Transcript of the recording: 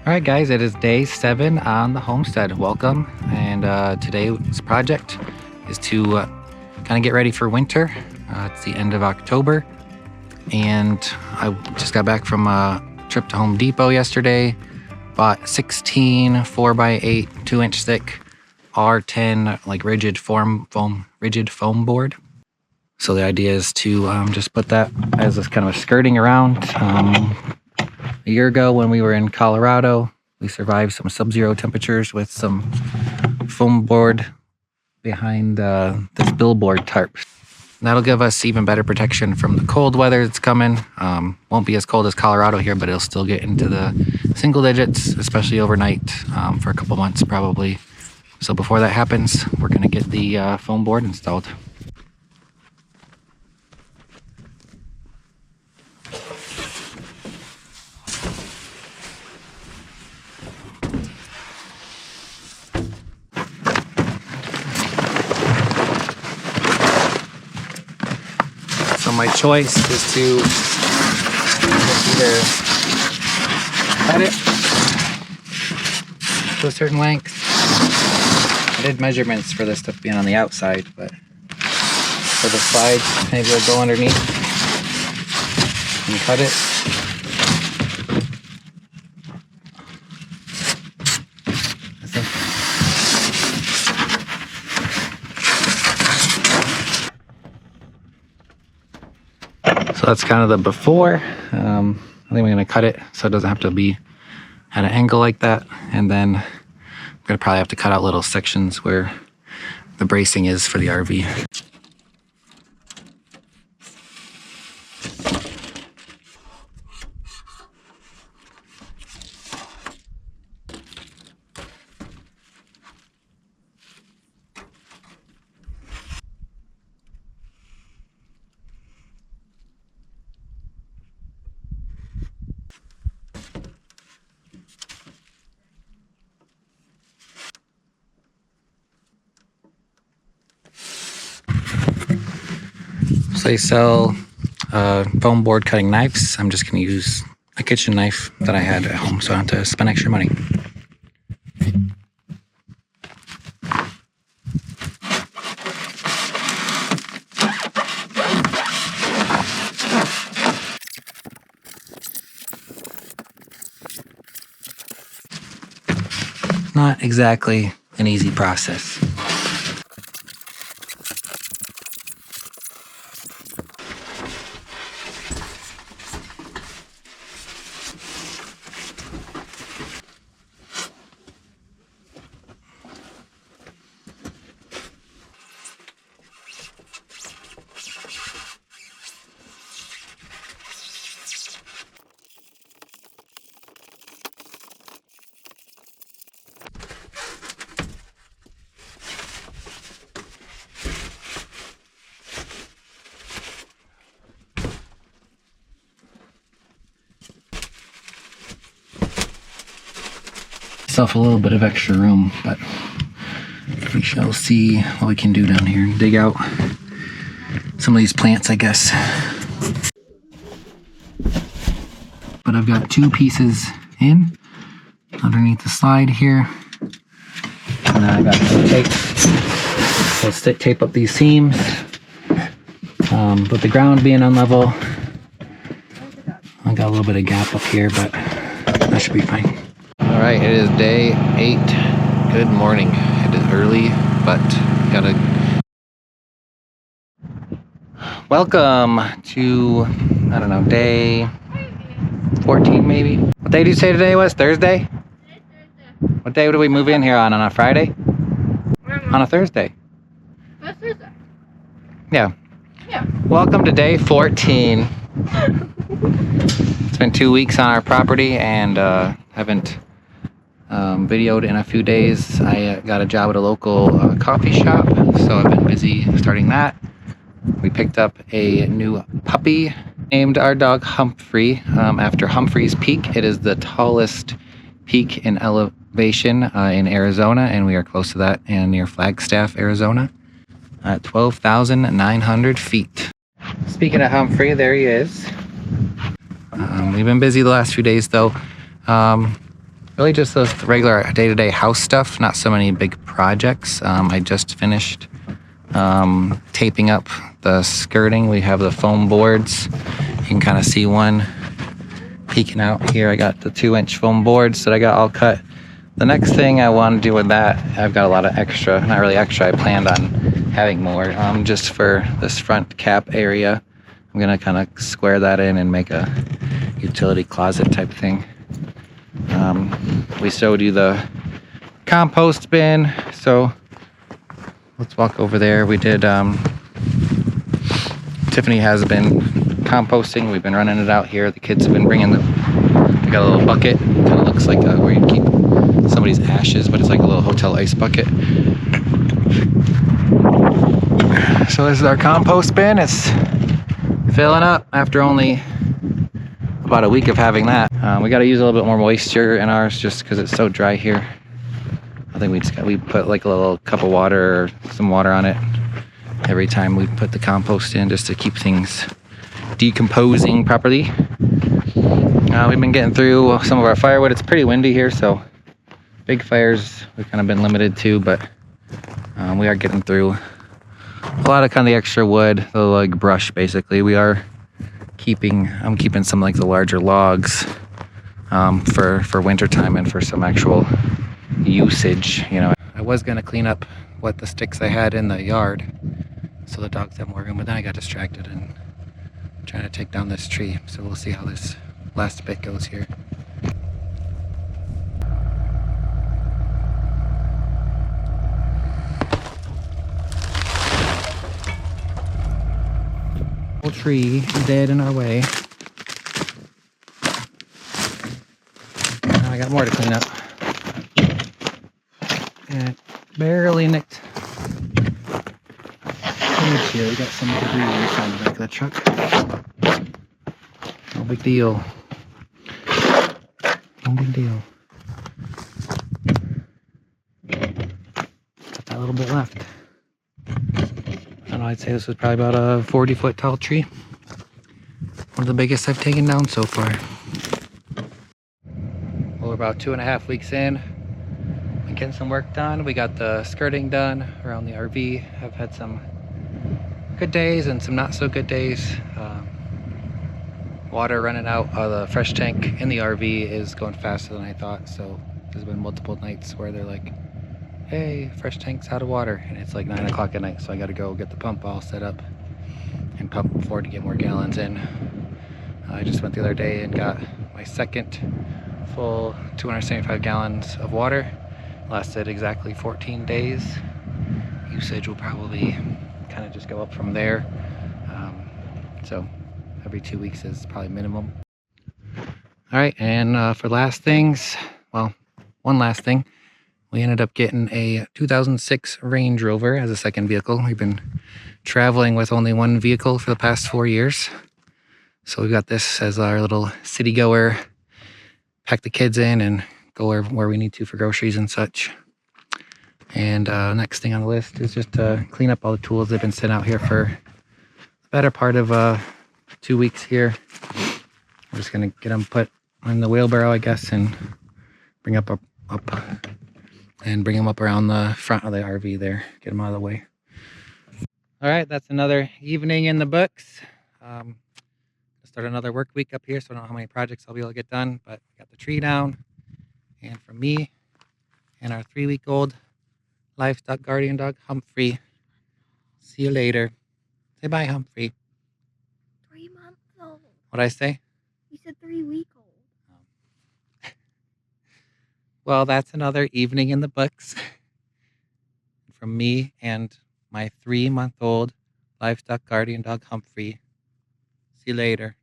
Alright guys, it is day 7 on the homestead. Welcome, and today's project is to kind of get ready for winter. It's the end of October, and I just got back from a trip to Home Depot yesterday. Bought 16 4x8 2-inch thick R10 like rigid foam board. So the idea is to just put that as this kind of a skirting around. A year ago when we were in Colorado, we survived some sub-zero temperatures with some foam board behind this billboard tarp. That'll give us even better protection from the cold weather that's coming. Won't be as cold as Colorado here, but it'll still get into the single digits, especially overnight for a couple months probably. So before that happens, we're gonna get the foam board installed. So my choice is to either cut it to a certain length. I did measurements for this stuff being on the outside, but for the sides, maybe we'll go underneath and cut it. So that's kind of the before. I think we're gonna cut it so it doesn't have to be at an angle like that. And then we're gonna probably have to cut out little sections where the bracing is for the RV. So they sell foam board cutting knives. I'm just gonna use a kitchen knife that I had at home, so I don't have to spend extra money. Not exactly an easy process. A little bit of extra room, but we shall see what we can do down here and dig out some of these plants, I guess. But I've got 2 pieces in underneath the slide here, and then I got some tape. So tape up these seams. With the ground being unlevel, I got a little bit of gap up here, but that should be fine. All right, it is day 8. Good morning. It is early, but gotta... Welcome to, I don't know, day 14 maybe? What day did you say today was? Thursday? What day did we move in here on a Friday? On a Thursday. That's Thursday. Yeah. Yeah. Welcome to day 14. It's been 2 weeks on our property, and haven't videoed in a few days. I got a job at a local coffee shop, so I've been busy starting that. We picked up a new puppy, named our dog Humphrey after Humphrey's Peak. It is the tallest peak in elevation in Arizona, and we are close to that and near Flagstaff, Arizona, at 12,900 feet. Speaking of Humphrey, there he is. We've been busy the last few days though. Really just the regular day-to-day house stuff, not so many big projects. I just finished taping up the skirting. We have the foam boards. You can kind of see one peeking out here. I got the 2-inch foam boards that I got all cut. The next thing I want to do with that, I've got a lot of extra, not really extra, I planned on having more, just for this front cap area. I'm gonna kind of square that in and make a utility closet type thing. We showed you the compost bin, so let's walk over there. We did, Tiffany has been composting. We've been running it out here. The kids have been bringing we got a little bucket. Kind of looks like where you keep somebody's ashes, but it's like a little hotel ice bucket. So this is our compost bin. It's filling up after only about a week of having that. We got to use a little bit more moisture in ours just because it's so dry here. I think we put like a little cup of water or some water on it every time we put the compost in, just to keep things decomposing properly. We've been getting through some of our firewood. It's pretty windy here, so big fires we've kind of been limited to, but we are getting through a lot of kind of the extra wood, the like brush basically. I'm keeping some like the larger logs for winter time and for some actual usage. You know, I was gonna clean up what the sticks I had in the yard so the dogs have more room, but then I got distracted and trying to take down this tree. So we'll see how this last bit goes here. Whole tree dead in our way. Now I got more to clean up. And it barely nicked. Here we got some debris inside the back of the truck. No big deal. No big deal. Got that little bit left. I don't know, I'd say this was probably about a 40-foot tall tree. One of the biggest I've taken down so far. Well, we're about 2.5 weeks in. Been getting some work done. We got the skirting done around the RV. I've had some good days and some not so good days. Water running out of the fresh tank in the RV is going faster than I thought, so there's been multiple nights where they're like, hey, fresh tank's out of water, and it's like 9 o'clock at night, so I gotta go get the pump all set up and pump forward to get more gallons in. I just went the other day and got my second full 275 gallons of water. Lasted exactly 14 days. Usage will probably kind of just go up from there. So every 2 weeks is probably minimum. All right, and for last things, well, one last thing. We ended up getting a 2006 Range Rover as a second vehicle. We've been traveling with only one vehicle for the past 4 years. So we got this as our little city goer, pack the kids in and go where we need to for groceries and such. And next thing on the list is just to clean up all the tools. They've been sitting out here for the better part of 2 weeks here. We're just gonna get them put in the wheelbarrow, I guess, and bring up and bring them up around the front of the RV there. Get them out of the way. All right, that's another evening in the books. Start another work week up here, so I don't know how many projects I'll be able to get done, but I got the tree down. And from me and our 3-week-old livestock guardian dog, Humphrey. See you later. Say bye, Humphrey. 3 months old. What'd I say? You said 3-week-old. Well, that's another evening in the books. From me and my 3-month-old livestock guardian dog, Humphrey. See you later.